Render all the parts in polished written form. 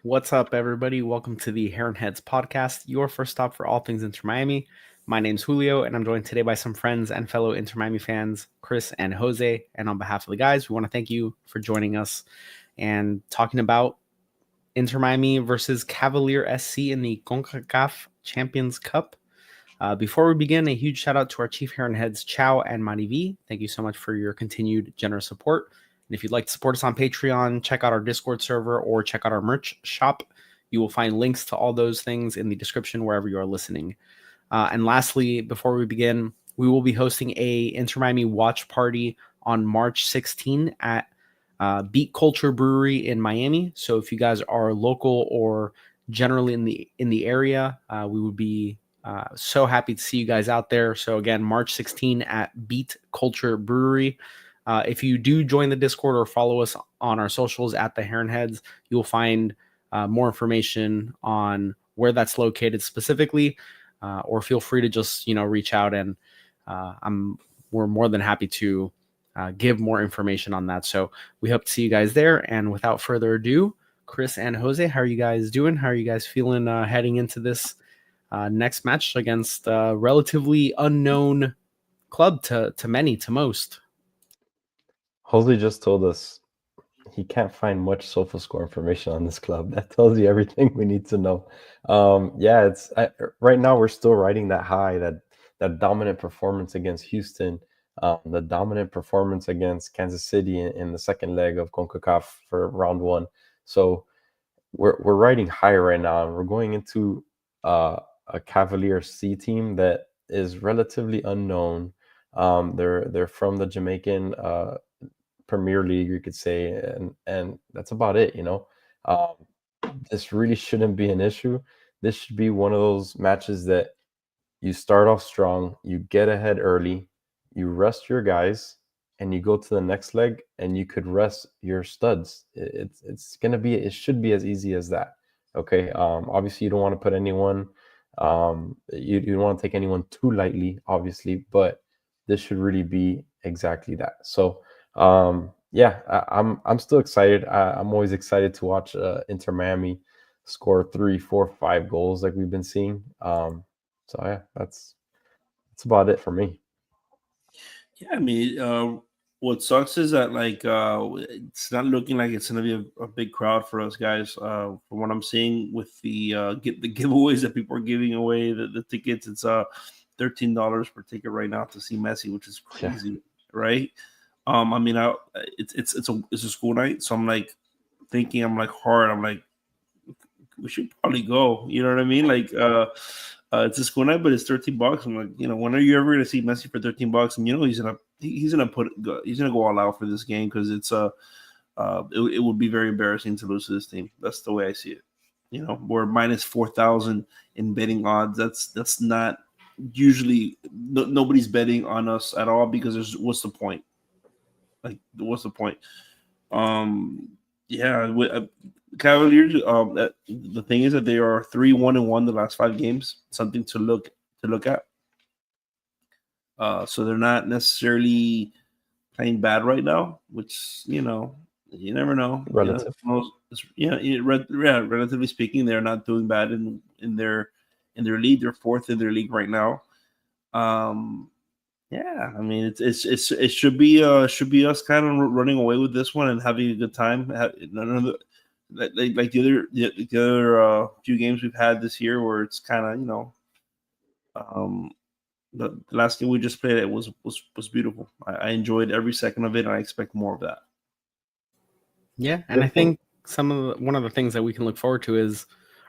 What's up, everybody? Welcome to the Heron Heads podcast, your first stop for all things Inter Miami. My name's Julio, and I'm joined today by some friends and fellow Inter Miami fans, Chris and Jose. And on behalf of the guys, we want to thank you for joining us and talking about Inter Miami versus Cavalier SC in the CONCACAF Champions Cup. Before we begin, a huge shout out to our Chief Heron Heads, Chow and Madi V. Thank you so much for your continued generous support. And if you'd like to support us on Patreon, check out our Discord server or check out our merch shop. You will find links to all those things in the description wherever you are listening. And lastly, before we begin, we will be hosting a Inter Miami watch party on March 16 at Beat Culture Brewery in Miami. So if you guys are local or generally in the area, we would be so happy to see you guys out there. So again, March 16 at Beat Culture Brewery. If you do join the Discord or follow us on our socials at the Heron Heads, you'll find more information on where that's located specifically, or feel free to just reach out, and we're more than happy to give more information on that. So we hope to see you guys there. And without further ado, Chris and Jose, how are you guys doing? How are you guys feeling heading into this next match against a relatively unknown club to most? Jose just told us he can't find much SofaScore information on this club. That tells you everything we need to know. Right now we're still riding that high, that dominant performance against Houston, the dominant performance against Kansas City in the second leg of CONCACAF for round one. So we're riding high right now, and we're going into a Cavalier SC team that is relatively unknown. They're from the Jamaican Premier League, you could say, and that's about it. This really shouldn't be an issue. This should be one of those matches that you start off strong, you get ahead early, you rest your guys, and you go to the next leg and you could rest your studs. It should be as easy as that. Okay. Obviously you don't want to put anyone, you don't want to take anyone too lightly, obviously, but this should really be exactly that. So I'm still excited. I'm always excited to watch Inter Miami score 3, 4, 5 goals like we've been seeing. That's about it for me. Yeah, I mean, what sucks is that it's not looking like it's going to be a big crowd for us guys. From what I'm seeing with the giveaways that people are giving away, the tickets, it's $13 per ticket right now to see Messi, which is crazy, right? I mean, it's a school night, so I'm like thinking, I'm like we should probably go. You know what I mean? It's a school night, but it's $13. I'm like, when are you ever gonna see Messi for $13? And he's gonna go all out for this game, because it would be very embarrassing to lose to this team. That's the way I see it. We're minus 4,000 in betting odds. That's not usually nobody's betting on us at all, because what's the point? What's the point? Cavaliers. The thing is that they are 3-1-1 the last 5 games. Something to look at. So they're not necessarily playing bad right now, which you never know. Relative. Relatively speaking, they're not doing bad in their league. They're 4th in their league right now. Yeah, I mean, it should be us kind of running away with this one and having a good time. Like the other few games we've had this year, where it's kind of the last game we just played, it was beautiful. I enjoyed every second of it, and I expect more of that. Yeah, and I think one of the things that we can look forward to is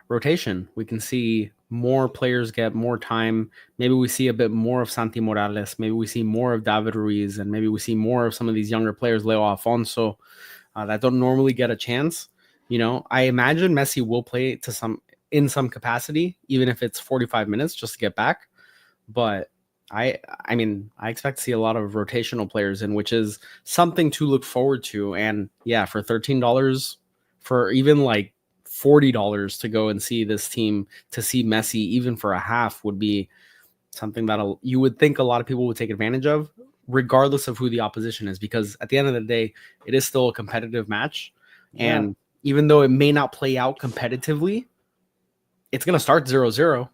rotation. We can see more players get more time. Maybe we see a bit more of Santi Morales. Maybe we see more of David Ruiz, and maybe we see more of some of these younger players, Leo Alfonso, that don't normally get a chance. I imagine Messi will play in some capacity, even if it's 45 minutes just to get back. But I expect to see a lot of rotational players in, which is something to look forward to. And yeah, for $13, for even $40 to go and see this team, to see Messi even for a half, would be something that you would think a lot of people would take advantage of, regardless of who the opposition is, because at the end of the day, it is still a competitive match. Yeah. And even though it may not play out competitively, it's going to start 0-0.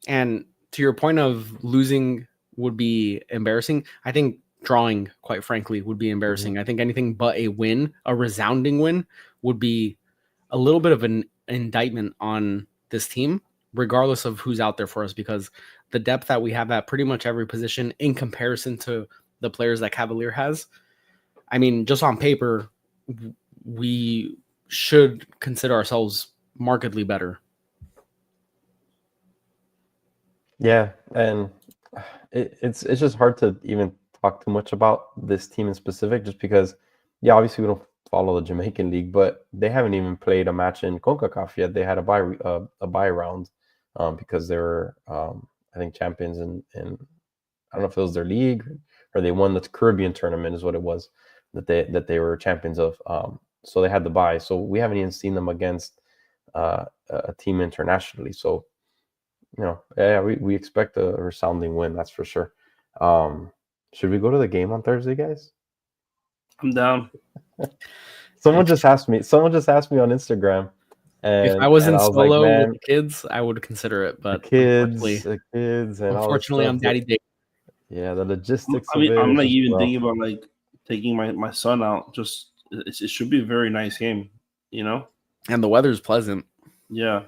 And to your point of losing would be embarrassing, I think drawing, quite frankly, would be embarrassing. Mm-hmm. I think anything but a win, a resounding win, would be a little bit of an indictment on this team, regardless of who's out there for us, because the depth that we have at pretty much every position in comparison to the players that Cavalier has, I mean, just on paper, we should consider ourselves markedly better. Yeah, and it's just hard to even talk too much about this team in specific, just because, yeah, obviously we don't follow the Jamaican league, but they haven't even played a match in CONCACAF yet. They had a bye round because they were I think champions in I don't know if it was their league or they won the Caribbean tournament is what it was that they were champions of. So they had the bye. So we haven't even seen them against a team internationally. So yeah, we expect a resounding win, that's for sure. Should we go to the game on Thursday, guys? I'm down. Someone just asked me on Instagram. And if I was in solo like, with the kids, I would consider it. But the kids, and unfortunately, I'm Daddy Dick. Yeah, the logistics. I mean, I'm like even thinking about like taking my son out. Just it should be a very nice game, And the weather's pleasant. Yeah.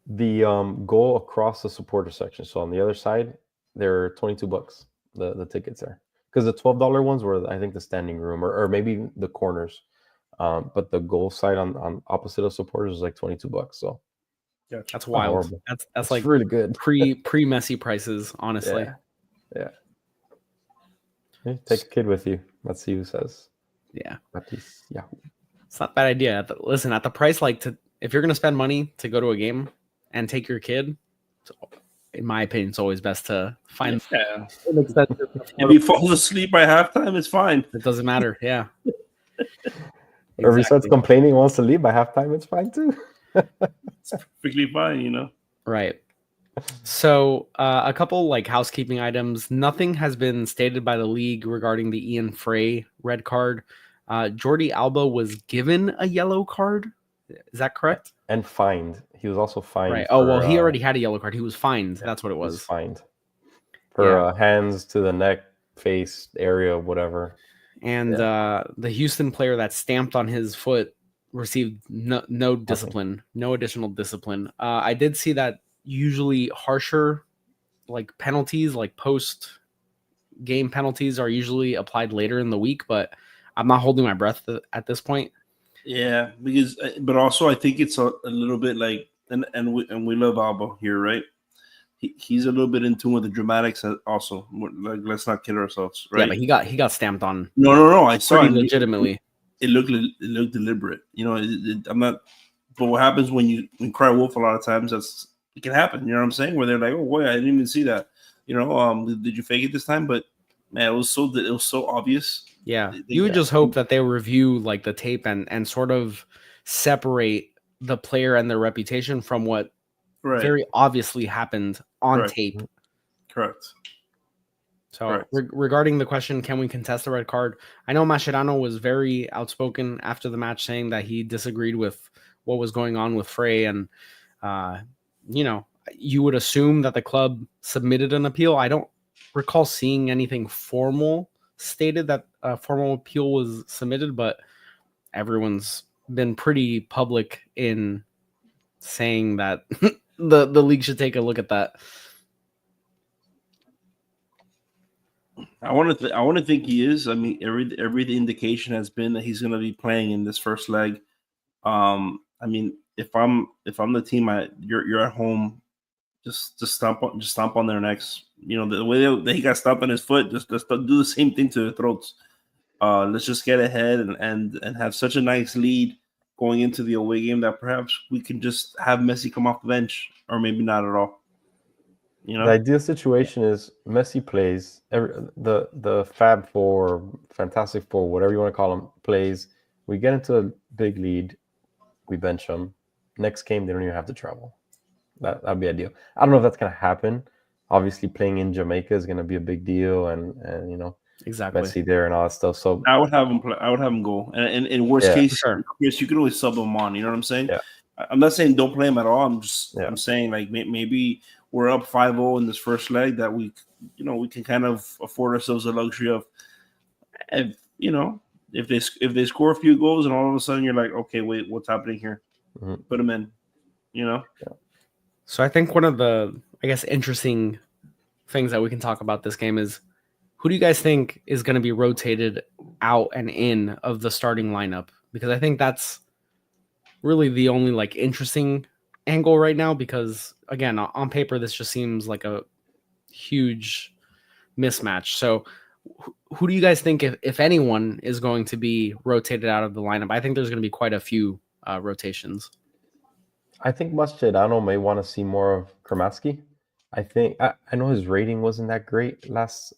The go across the supporter section. So on the other side, they're $22. The tickets there, because the $12 ones were, I think, the standing room or maybe the corners. But the goal side on opposite of supporters is like $22. So yeah, that's wild. That's like really good. pre Messi prices, honestly. Yeah. Hey, take a kid with you. Let's see who says. Yeah. Yeah. It's not a bad idea. Listen, at the price, if you're gonna spend money to go to a game and take your kid, in my opinion, it's always best to find. Yeah. If he falls asleep by halftime, it's fine. It doesn't matter. Yeah. Or if he starts complaining, wants to leave by halftime, it's fine too. It's perfectly fine, Right. So a couple housekeeping items. Nothing has been stated by the league regarding the Ian Frey red card. Jordi Alba was given a yellow card. Is that correct? And fined. He was also fined. Right. Oh, well, he already had a yellow card. He was fined. That's what it was. Fined for hands to the neck, face area, whatever. And the Houston player that stamped on his foot received no discipline, no additional discipline. I did see that usually harsher penalties, post game penalties, are usually applied later in the week, but I'm not holding my breath at this point. Yeah, but also I think it's a little bit and we love Alba here, right? He's a little bit in tune with the dramatics also. Let's not kid ourselves, right? Yeah, but he got stamped on. No. I saw it legitimately. It looked deliberate. I'm not. But what happens when you cry wolf a lot of times? It can happen. You know what I'm saying? Where they're like, oh boy, I didn't even see that. Did you fake it this time? But man, it was so obvious. Yeah, you would just hope that they review the tape and sort of separate the player and their reputation from what very obviously happened on tape. Correct. So regarding the question, can we contest the red card? I know Mascherano was very outspoken after the match, saying that he disagreed with what was going on with Frey, and you would assume that the club submitted an appeal. I don't recall seeing anything formal stated that a formal appeal was submitted, but everyone's been pretty public in saying that the league should take a look at that. I want to think he is. I mean, every indication has been that he's going to be playing in this first leg. I mean, if I'm the team, you're at home, just stomp on their necks. The way that he got stomped on his foot, just do the same thing to their throats. Let's just get ahead and have such a nice lead going into the away game that perhaps we can just have Messi come off the bench, or maybe not at all. The ideal situation is Messi plays, the Fab Four, Fantastic Four, whatever you want to call them, plays. We get into a big lead, we bench them. Next game, they don't even have to travel. That'd be ideal. I don't know if that's gonna happen. Obviously, playing in Jamaica is gonna be a big deal, and Exactly. Messi there and all that stuff. So I would have him play. I would have him go. And in worst case, sure. Chris, you can always sub him on. You know what I'm saying? Yeah. I'm not saying don't play him at all. I'm saying like maybe we're up 5-0 in this first leg that we can kind of afford ourselves the luxury of, if they score a few goals and all of a sudden you're like, okay, wait, what's happening here? Mm-hmm. Put them in. So I think one of the, I guess, interesting things that we can talk about this game is, who do you guys think is going to be rotated out and in of the starting lineup? Because I think that's really the only like interesting angle right now, because again, on paper, this just seems like a huge mismatch. So who do you guys think, if anyone, is going to be rotated out of the lineup? I think there's going to be quite a few rotations. I think Mascherano may want to see more of Krematsky. I think I know his rating wasn't that great last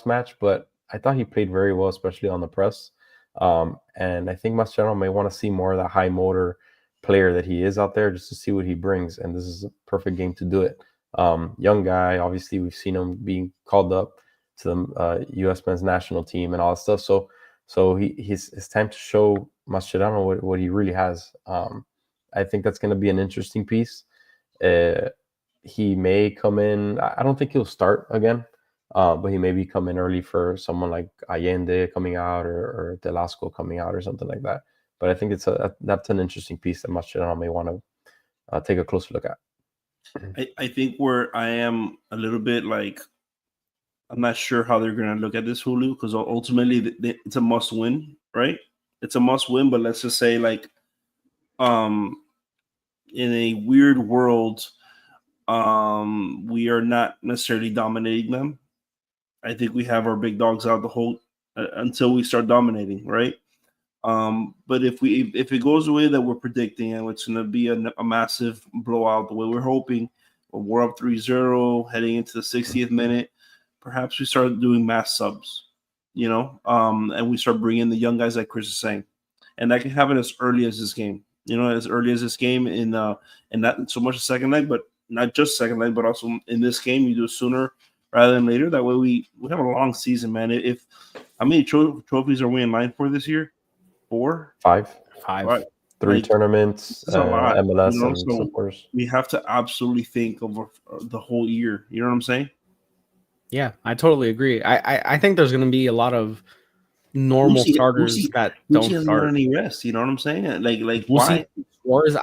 match, but I thought he played very well, especially on the press. And I think Mascherano may want to see more of that high motor player that he is out there, just to see what he brings. And this is a perfect game to do it. Young guy, obviously we've seen him being called up to the U.S. men's national team and all that stuff. So it's time to show Mascherano what he really has. I think that's going to be an interesting piece. He may come in. I don't think he'll start again, but he maybe come in early for someone like Allende coming out or Delasco coming out or something like that. But I think that's an interesting piece that Mascherano may want to take a closer look at. I think where I am a little bit like, I'm not sure how they're going to look at this, Julio, because ultimately it's a must win, right? It's a must win, but let's just say like, in a weird world, we are not necessarily dominating them. I think we have our big dogs out the whole until we start dominating, right? But if it goes the way that we're predicting, and it's going to be a massive blowout the way we're hoping, we're up 3-0 heading into the 60th minute, perhaps we start doing mass subs, and we start bringing the young guys like Chris is saying, and that can happen as early as this game. As early as this game in not so much the second leg, but not just second leg, but also in this game, you do it sooner rather than later. That way we have a long season, man. How many trophies are we in line for this year? 4? 5. 3 Like, tournaments, MLS, and so supporters. We have to absolutely think of the whole year. You know what I'm saying? Yeah, I totally agree. I think there's going to be a lot of normal starters that don't start any rest. You know what I'm saying? Like why? Suarez,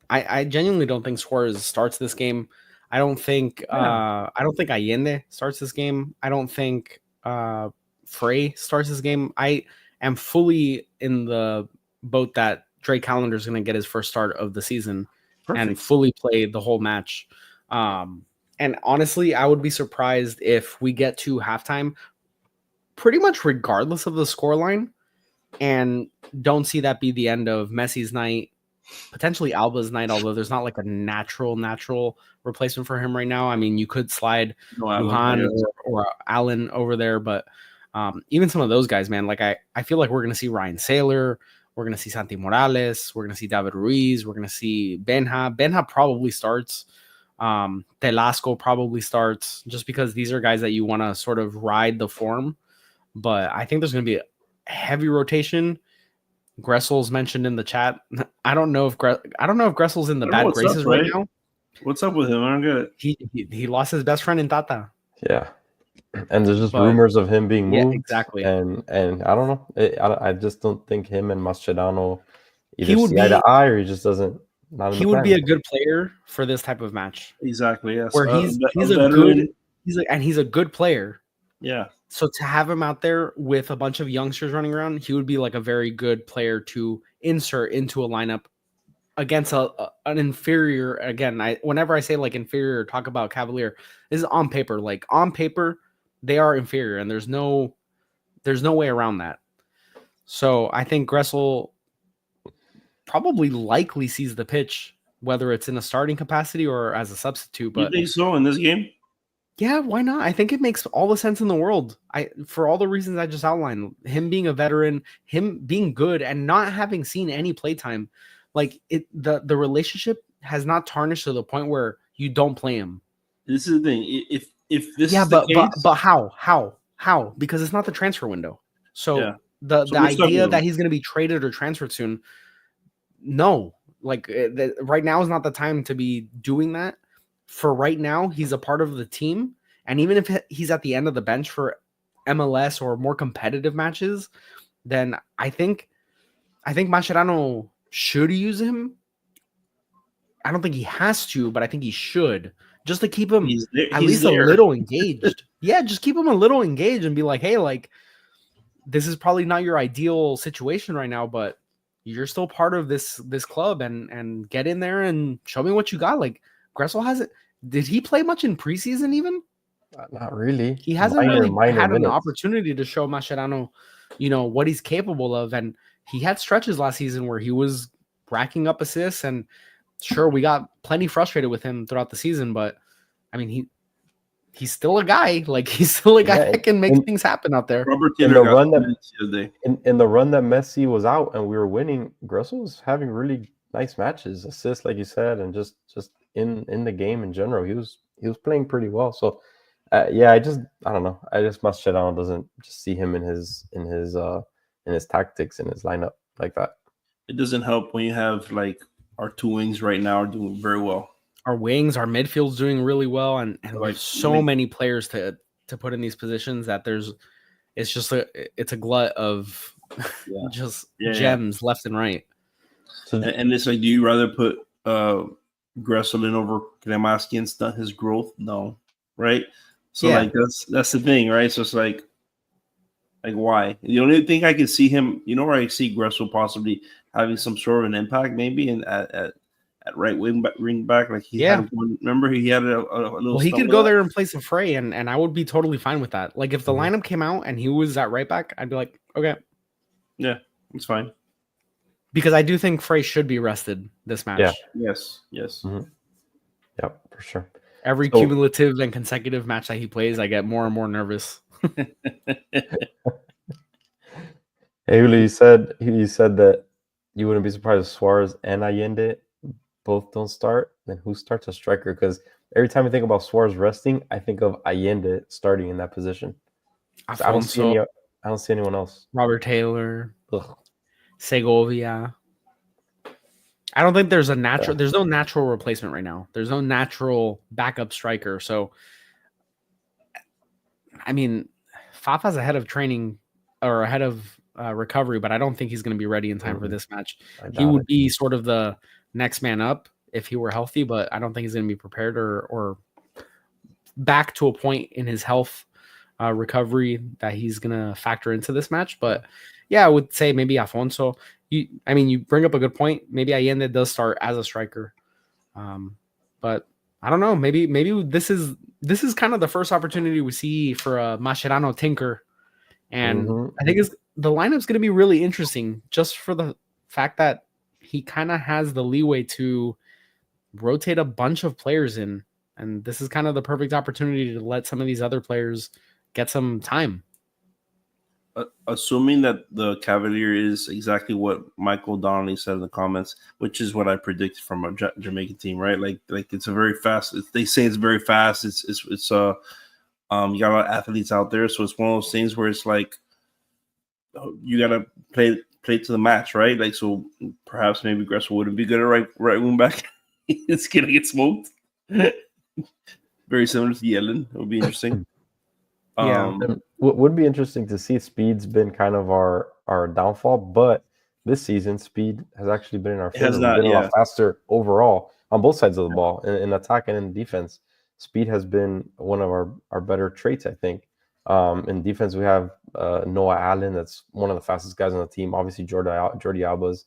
I genuinely don't think Suarez starts this game. I don't think Allende starts this game. I don't think Frey starts this game. I am fully in the boat that Drake Callender is going to get his first start of the season. Perfect. And fully play the whole match. And honestly, I would be surprised if we get to halftime pretty much regardless of the scoreline, and don't see that be the end of Messi's night, potentially Alba's night, although there's not like a natural replacement for him right now. I mean, you could slide Lujan or Allen over there, but even some of those guys, man, like I feel like we're going to see Ryan Saylor, we're going to see Santi Morales, we're going to see David Ruiz, we're going to see Benja. Benja probably starts. Telasco probably starts, just because these are guys that you want to sort of ride the form. But I think there's going to be a heavy rotation. Gressel's mentioned in the chat. I don't know if Gressel's in the bad graces right now. What's up with him? I don't get it. He lost his best friend in Tata. Yeah, and there's just rumors of him being moved. Yeah, exactly. And I don't know. I just don't think him and Mascherano either see eye to eye, or he just doesn't. He would be a good player for this type of match. Exactly. Yes. Where he's a good player. Yeah. So to have him out there with a bunch of youngsters running around, he would be like a very good player to insert into a lineup against an inferior. Again, whenever I say like inferior, talk about Cavalier, this is on paper. Like on paper, they are inferior, and there's no way around that. So I think Gressel probably likely sees the pitch, whether it's in a starting capacity or as a substitute. But you think so in this game? Yeah, why not? I think it makes all the sense in the world. For all the reasons I just outlined, him being a veteran, him being good, and not having seen any playtime, like the relationship has not tarnished to the point where you don't play him. This is the thing. If this is the case, but how How? Because it's not the transfer window. So Yeah. the So we're stuck idea with that him. he's going to be traded or transferred soon, no. Like right now is not the time to be doing that. For right now, he's a part of the team, and even if he's at the end of the bench for MLS or more competitive matches, then I think Mascherano should use him. I don't think he has to, but I think he should, just to keep him He's there. at He's least a there. little engaged. Yeah, just keep him a little engaged and be like, hey, like, this is probably not your ideal situation right now, but you're still part of this club, and get in there and show me what you got. Like, Gressel hasn't. Did he play much in preseason even? Not really. He hasn't really Minor had an minutes. opportunity to show Mascherano, what he's capable of. And he had stretches last season where he was racking up assists, and sure, we got plenty frustrated with him throughout the season, but I mean, he's still a guy. Like, he's still a guy that can make things happen out there. Robert In Taylor the got run that minutes the other day. in the run that Messi was out and we were winning, Gressel was having really nice matches, assists like you said, and just in the game in general, he was playing pretty well. So yeah, I don't know. I just Mascherano doesn't just see him in his tactics, in his lineup like that. It doesn't help when you have like our two wings right now are doing very well. Our wings, our midfield's doing really well, and Like, there's so many players to put in these positions that it's a glut of gems left and right. So, and it's like, do you rather put Gressel in over Kremaski and stunt his growth? No, right? So like that's the thing, right? So it's like why? The only thing I can see him, where I see Gressel possibly having some sort of an impact, maybe at right wing back, like he had one. Remember, he had a little. Well, he could go there in place of Frey, and I would be totally fine with that. Like, if the lineup came out and he was at right back, I'd be like, okay, yeah, it's fine. Because I do think Frey should be rested this match. Yeah. Yes. Mm-hmm. Yep, for sure. Every cumulative and consecutive match that he plays, I get more and more nervous. Hey, Uli, you said that you wouldn't be surprised if Suarez and Allende both don't start. Then who starts a striker? Because every time I think about Suarez resting, I think of Allende starting in that position. So I don't see anyone else. Robert Taylor, Segovia. I don't think there's a natural. There's no natural replacement right now. There's no natural backup striker. So, I mean, Fafa's ahead of training or ahead of recovery, but I don't think he's going to be ready in time for this match. He would be sort of the next man up if he were healthy, but I don't think he's going to be prepared or back to a point in his health recovery that he's going to factor into this match. But yeah, I would say maybe Afonso. You bring up a good point. Maybe Allende does start as a striker, but I don't know. Maybe this is kind of the first opportunity we see for a Mascherano tinker, and I think the lineup's going to be really interesting just for the fact that he kind of has the leeway to rotate a bunch of players in, and this is kind of the perfect opportunity to let some of these other players get some time. Assuming that the Cavalier is exactly what Michael Donnelly said in the comments, which is what I predicted from a Jamaican team, right? Like it's a very fast. They say it's very fast. It's you got a lot of athletes out there, so it's one of those things where it's like you gotta play to the match, right? Like, so perhaps maybe Gressel wouldn't be good at right wing back. It's gonna get smoked. Very similar to Yellen. It would be interesting. Yeah, would be interesting to see. Speed's been kind of our downfall, but this season Speed has actually been in our favor. We've been a lot faster overall on both sides of the ball, in attack and in defense. Speed has been one of our better traits, I think. In defense, we have Noah Allen, that's one of the fastest guys on the team. Obviously, Jordi Alba's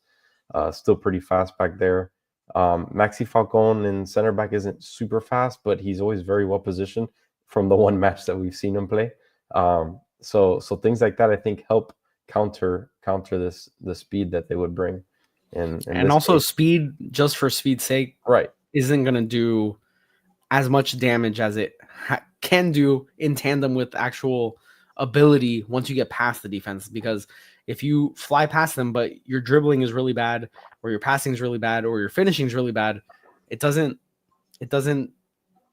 still pretty fast back there. Maxi Falcon in center back isn't super fast, but he's always very well positioned from the one match that we've seen him play. So things like that, I think, help counter the speed that they would bring. And also case. Speed, just for speed's sake, right, isn't going to do as much damage as it can do in tandem with actual ability once you get past the defense. Because if you fly past them, but your dribbling is really bad, or your passing is really bad, or your finishing is really bad, it doesn't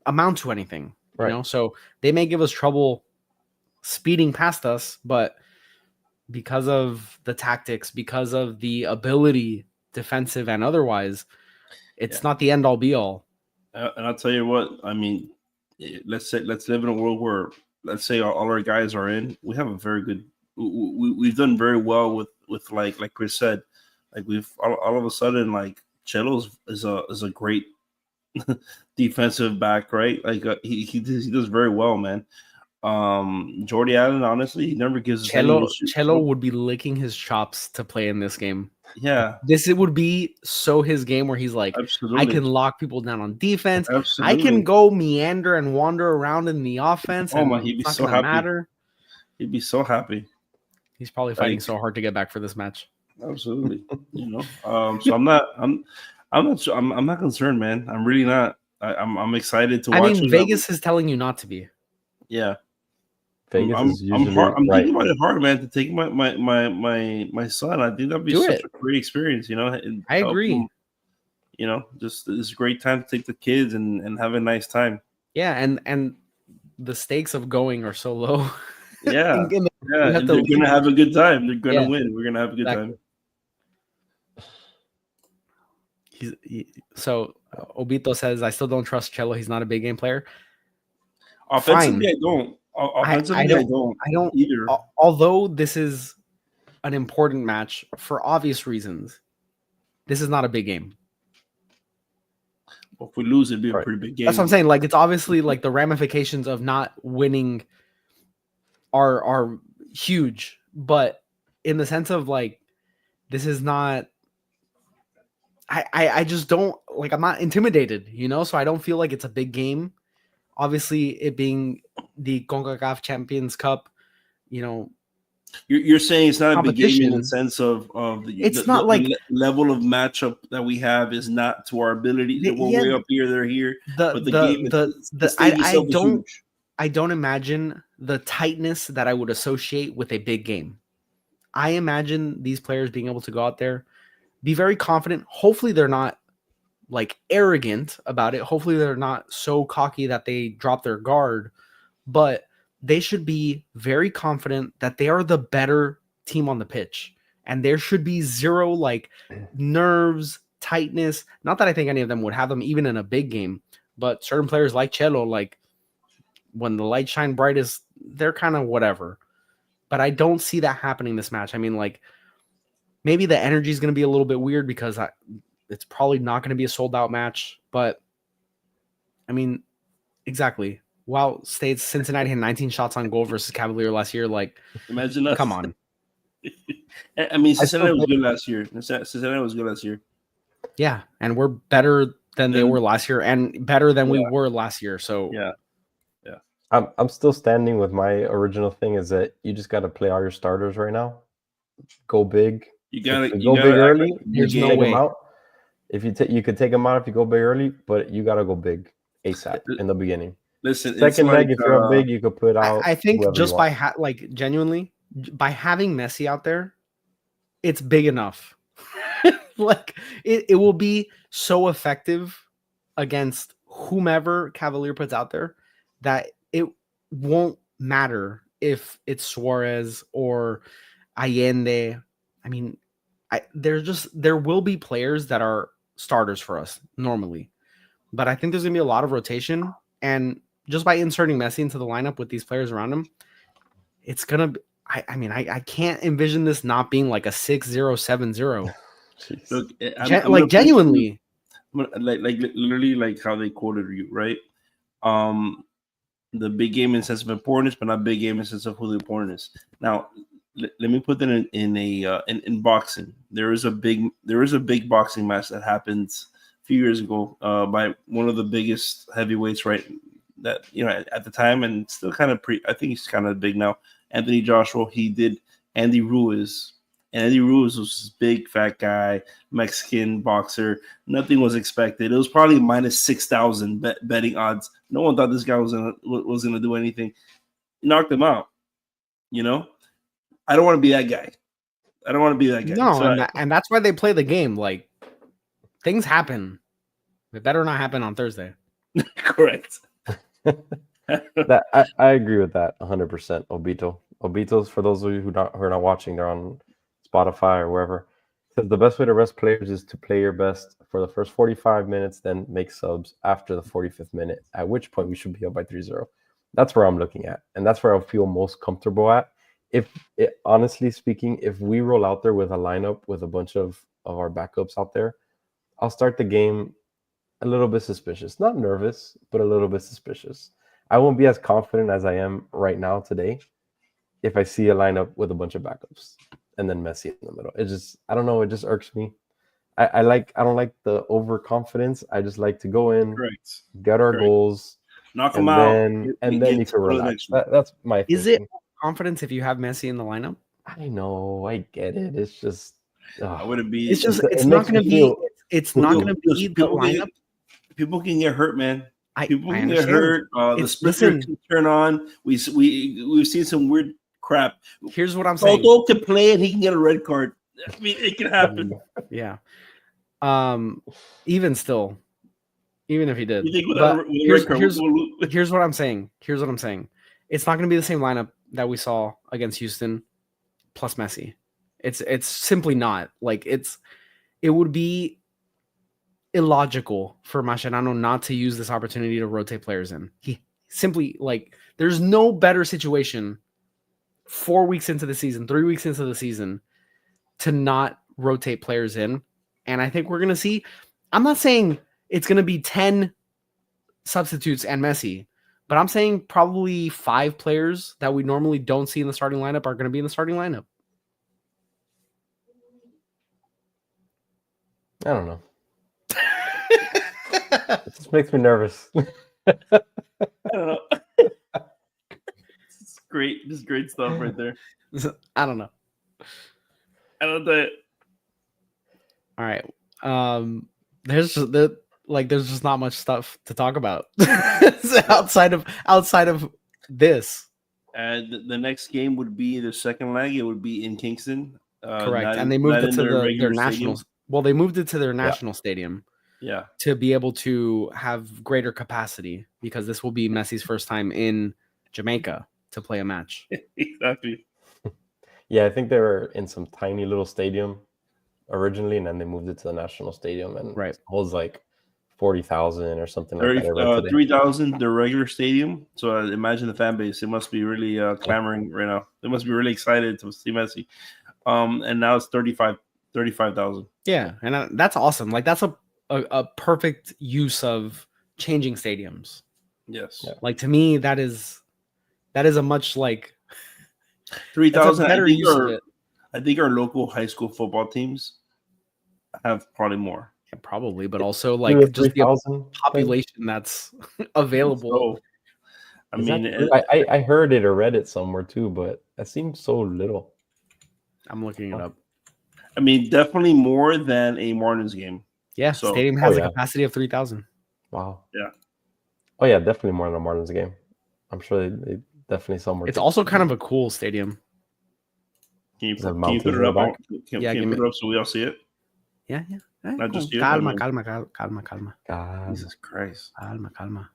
amount to anything. Right. So they may give us trouble speeding past us, but because of the tactics, because of the ability, defensive and otherwise, it's not the end all be all. And I'll tell you what, I mean, let's live in a world where, let's say all our guys are in. We have a very good. We've done very well with like Chris said, like we've all of a sudden like Chelo is a great defensive back, right? Like he does very well, man. Jordy Allen, honestly, he never gives us any issues. Chelo would be licking his chops to play in this game. Yeah, it would be so his game where he's like, absolutely. I can lock people down on defense. Absolutely. I can go meander and wander around in the offense. Oh my, he'd be so happy. Matter. He'd be so happy. He's probably fighting so hard to get back for this match. Absolutely. So I'm not concerned, man. I'm really not. I'm excited to watch. I mean, Vegas is telling you not to be. Yeah. Vegas is usually I'm right. thinking about it hard, man, to take my son. I think that'd be such a great experience, and I agree. Him, just it's a great time to take the kids and have a nice time. Yeah, and the stakes of going are so low. Yeah, and they're gonna have a good time. They're gonna win. We're gonna have a good time. So Obito says, I still don't trust Chelo. He's not a big game player. Offensively, I don't. Offensively, I don't either. Although this is an important match for obvious reasons, this is not a big game. Well, if we lose, it'd be a pretty big game. That's what I'm saying. Like, it's obviously like the ramifications of not winning are huge, but in the sense of like, this is not. I just don't like. I'm not intimidated, so I don't feel like it's a big game. Obviously, it being the CONCACAF Champions Cup, you're saying it's not a big game in the sense of the level of matchup that we have is not to our ability. We're way up here, they're here. But I don't imagine the tightness that I would associate with a big game. I imagine these players being able to go out there, be very confident. Hopefully, they're not like arrogant about it. Hopefully they're not so cocky that they drop their guard, but they should be very confident that they are the better team on the pitch. And there should be zero like nerves, tightness. Not that I think any of them would have them even in a big game, but certain players like Chelo, like when the lights shine brightest, they're kind of whatever. But I don't see that happening this match. I mean, like maybe the energy is going to be a little bit weird because it's probably not going to be a sold out match, but I mean, exactly. Wow, States Cincinnati had 19 shots on goal versus Cavalier last year. Like, imagine that. Come on. I mean, Cincinnati was good last year. Cincinnati was good last year. Yeah, and we're better than they were last year, and better than we were last year. So yeah. I'm still standing with my original thing. Is that you just got to play all your starters right now. Go big. You gotta go big early. There's no way. If you could take them out if you go big early, but you got to go big ASAP in the beginning. Listen, second leg, if you're big, you could put out. I think just by genuinely by having Messi out there, it's big enough. Like it will be so effective against whomever Cavalier puts out there that it won't matter if it's Suarez or Allende. I mean, there will be players that are starters for us normally, but I think there's gonna be a lot of rotation, and just by inserting Messi into the lineup with these players around him, it's gonna be, I can't envision this not being like a 6-0, 7-0. Look, genuinely, literally like how they quoted you, right? The big game in sense of importance, but not big game in sense of who the opponent is. Now, let me put that in boxing. There is a big boxing match that happened a few years ago by one of the biggest heavyweights, right? That at the time, and still kind of I think he's kind of big now. Anthony Joshua. He did Andy Ruiz. And Andy Ruiz was this big fat guy, Mexican boxer. Nothing was expected. It was probably minus 6,000 betting odds. No one thought this guy was gonna do anything. He knocked him out. I don't want to be that guy. No, so and that's why they play the game. Like, things happen. It better not happen on Thursday. Correct. That I agree with that 100%. Obito's, for those of you who are not watching, they're on Spotify or wherever. Says the best way to rest players is to play your best for the first 45 minutes, then make subs after the 45th minute, at which point we should be up by 3-0. That's where I'm looking at, and that's where I feel most comfortable at. Honestly speaking, if we roll out there with a lineup with a bunch of our backups out there, I'll start the game a little bit suspicious. Not nervous, but a little bit suspicious. I won't be as confident as I am right now today if I see a lineup with a bunch of backups and then Messi in the middle. It just, I don't know, it just irks me. I don't like the overconfidence. I just like to go in, Correct. get our goals, knock them out, and then you can relax. That's my Is thinking. it confidence if you have Messi in the lineup? I know, I get it. It's just I wouldn't be. It's just it's not going to be. It's not going to be the lineup. People can get hurt, man. People can get hurt. The splitter can turn on. We've seen some weird crap. Here's what I'm saying. Toto can play and he can get a red card. I mean, it can happen. Yeah. Even still, even if he did. Here's what I'm saying. It's not going to be the same lineup that we saw against Houston plus Messi. It's simply not. Like it would be illogical for Mascherano not to use this opportunity to rotate players in. He simply, like, there's no better situation 4 weeks into the season, 3 weeks into the season to not rotate players in. And I think we're going to see, I'm not saying it's going to be 10 substitutes and Messi, but I'm saying probably 5 players that we normally don't see in the starting lineup are going to be in the starting lineup. I don't know. It just makes me nervous. I don't know. It's great. Just great stuff right there. I don't know. I don't know. All right. There's just not much stuff to talk about outside of this. And the next game would be the second leg. It would be in Kingston. Correct. And they moved it to their national. Well, they moved it to their national stadium. Yeah. To be able to have greater capacity, because this will be Messi's first time in Jamaica to play a match. Exactly. Yeah, I think they were in some tiny little stadium originally, and then they moved it to the national stadium, and it holds like 40,000 or something like that. 3,000, the regular stadium. So imagine the fan base. It must be really clamoring right now. They must be really excited to see Messi. And now it's 35,000. Yeah, and that's awesome. Like, that's a perfect use of changing stadiums. Yes. Yeah. Like, to me, that is a much, like, 3,000 better use of it. I think our local high school football teams have probably more. Yeah, probably, but also like just the population that's available. So, I mean, I heard it or read it somewhere too, but it seems so little. I'm looking it up. I mean, definitely more than a Martins game. Yeah, so, stadium has a capacity of 3,000. Wow. Yeah. Oh yeah, definitely more than a Martins game. I'm sure they definitely somewhere. It's also kind of a cool stadium. Can you put it up? Can you put it up so we all see it? Yeah. Not just you. Calma. Jesus Christ. Calma.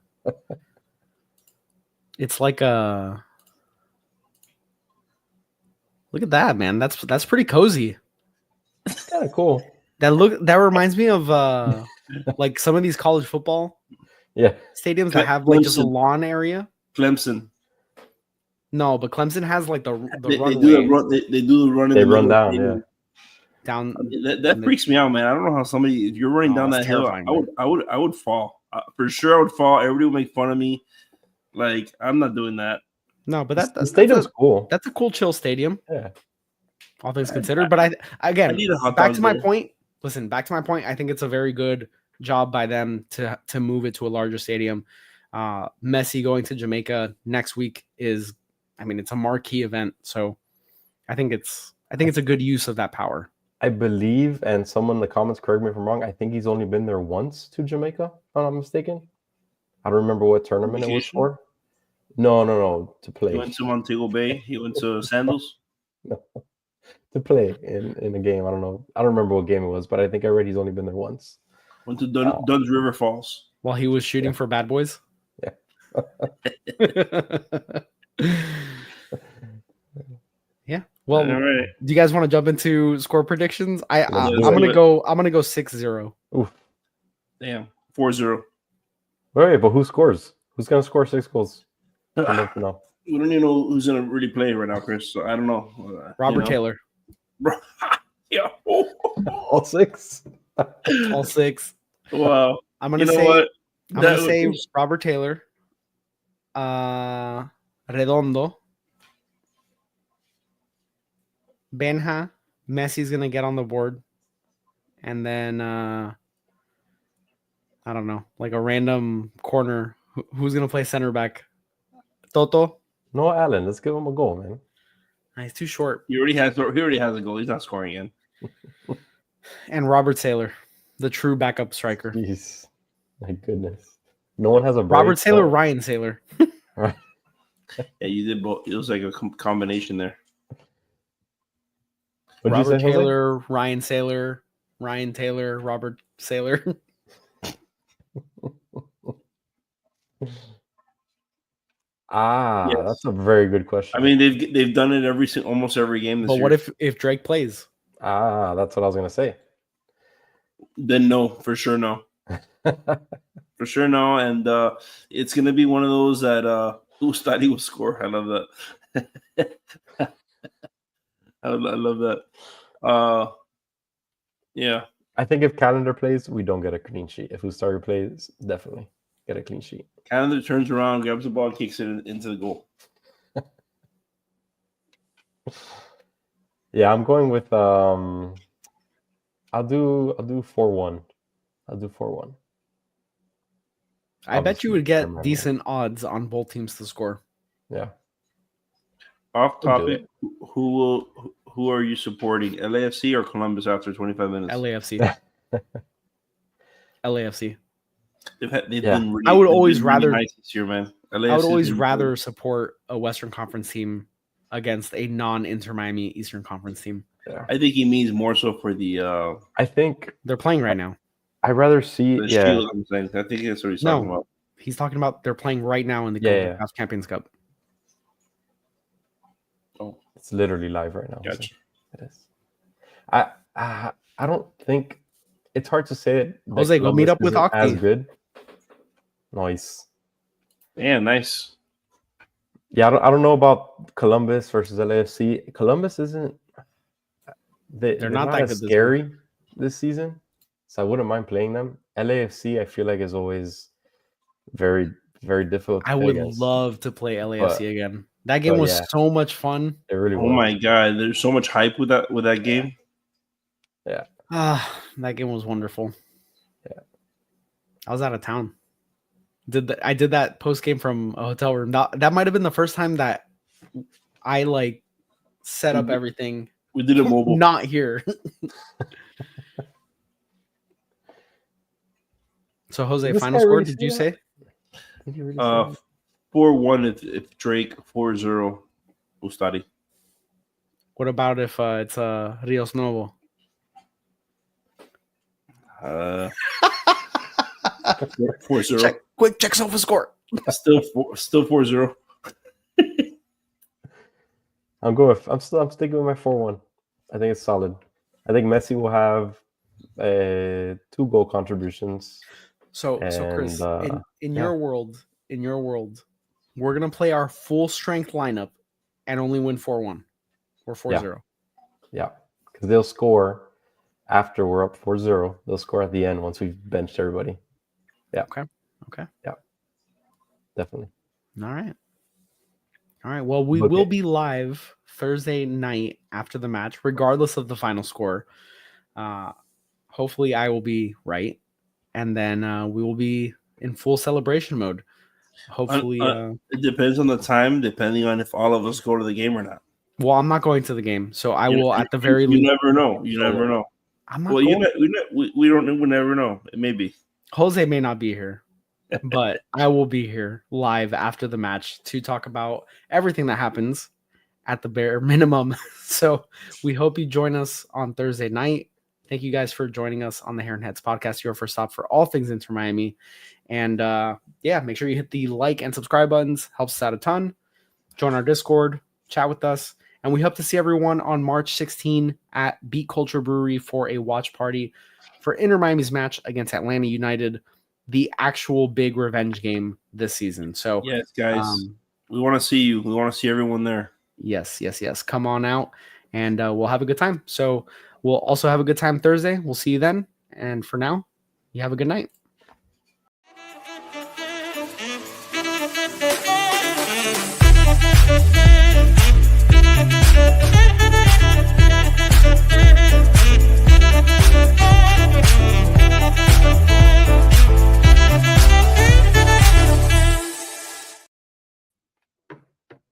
It's like a. Look at that, man. That's pretty cozy. Kind of cool. That reminds me of like some of these college football stadiums that have like just a lawn area. Clemson. No, but Clemson has like the they runway. They do the run. They run down. Yeah. Down. That freaks me out, man. I don't know how somebody, if you're running down that hill, I would fall. For sure, I would fall. Everybody would make fun of me. Like, I'm not doing that. No, but the stadium's cool. That's a cool, chill stadium. Yeah. All things considered, but back to my point. Listen, back to my point. I think it's a very good job by them to move it to a larger stadium. Messi going to Jamaica next week is, I mean, it's a marquee event, so I think it's a good use of that power. I believe, and someone in the comments, correct me if I'm wrong, I think he's only been there once to Jamaica, if I'm not mistaken. I don't remember what tournament it was for. No, to play. He went to Montego Bay. He went to Sandals. No, to play in a game. I don't know. I don't remember what game it was, but I think I read he's only been there once. Went to Dunn's River Falls. While he was shooting for Bad Boys? Yeah. Yeah. Well, All right. do you guys want to jump into score predictions? I'm do gonna it. go. I'm gonna go 6-0. Oof. Damn. 4-0. Wait, but who scores? Who's gonna score 6 goals? I'd love to know. We don't even know who's gonna really play right now, Chris. So I don't know. Robert Taylor. Yeah. All 6. All 6. Wow. I'm gonna You know say. what? I'm gonna say Robert Taylor. Redondo. Benja. Messi's gonna get on the board, and then I don't know, like a random corner. Who's gonna play center back? Toto. No, Allen. Let's give him a goal, man. He's too short. He already has a goal. He's not scoring again. And Robert Taylor, the true backup striker. Jeez, my goodness. No one has a break, Robert Taylor, so- Ryan Sailor. Right. Yeah, you did both. It was like a combination there. What'd you Robert say, Jose? Taylor, Ryan Sailor, Ryan Taylor, Robert Sailor. Yes. That's a very good question. I mean, they've done it almost every game this But year. what if Drake plays? That's what I was gonna say. Then no, for sure no. For sure no. And it's gonna be one of those that Ustadi will score. I love that. I love that. Yeah. I think if Calendar plays, we don't get a clean sheet. If Ustari plays, definitely get a clean sheet. Canada turns around, grabs the ball, kicks it into the goal. Yeah, I'm going with I'll do 4-1. I'll do 4-1. I bet you Obviously, would get remember. decent odds on both teams to score. Yeah. Off We'll do topic, who are you supporting? LAFC or Columbus after 25 minutes? LAFC. LAFC. They've Yeah. been really, I would they've always been really rather- nice this year, man. LAFC I would always has been rather good. support a Western Conference team against a non-Inter Miami Eastern Conference team. I think he means more so for the I think They're playing right now. I'd rather see Shield. I'm saying. I think that's what he's talking about. He's talking about they're playing right now in the Yeah, CONCACAF Champions Cup. Oh, it's literally live right now. so gotcha. it is. I don't think it's hard to say it. that Jose, go meet Columbus up with isn't as Octi. good. Nice. Yeah, nice. Yeah, I don't know about Columbus versus LAFC. Columbus isn't. They're not not that as good this scary this season, so I wouldn't mind playing them. LAFC, I feel like is always very, very difficult. To I play would against. love to play LAFC But- again. That game but was yeah. so much fun. It really Oh was. my god, there's so much hype with that game. That game was wonderful. Yeah. I was out of town. I did that post game from a hotel room. That might have been the first time that I like set up Mhm. everything. We did a mobile. Not here. So Jose, Did this final guy score? really Did say you that? say? Did you really say that? 4-1 if Drake, 4-0 Ustadi. What about if it's Rios Novo? 4-0. Check Sofa score. Still 4-0. I'm sticking with my 4-1. I think it's solid. I think Messi will have 2 goal contributions. So Chris, And, in yeah. your world, we're gonna play our full strength lineup and only win 4-1 or 4-0. Yeah, because they'll score after we're up 4-0. They'll score at the end once we've benched everybody. Yeah. Okay. Yeah. Definitely. All right. Well, we Okay. will be live Thursday night after the match, regardless of the final score. Hopefully, I will be right, and then we will be in full celebration mode. Hopefully, It depends on the time, depending on if all of us go to the game or not. well, I'm not going to the game, so I You- will you- at the very You least. never know. You never know. I'm not Well, going. we don't. We never know. It may be. Jose may not be here, but I will be here live after the match to talk about everything that happens at the bare minimum. So we hope you join us on Thursday night. Thank you guys for joining us on the Heron Heads podcast, your first stop for all things Inter Miami. And make sure you hit the like and subscribe buttons. Helps us out a ton. Join our Discord, chat with us. And we hope to see everyone on March 16 at Beat Culture Brewery for a watch party for Inter Miami's match against Atlanta United, the actual big revenge game this season. So yes, guys, we want to see you. We want to see everyone there. Yes. Come on out, and we'll have a good time. So we'll also have a good time Thursday. We'll see you then. And for now, you have a good night.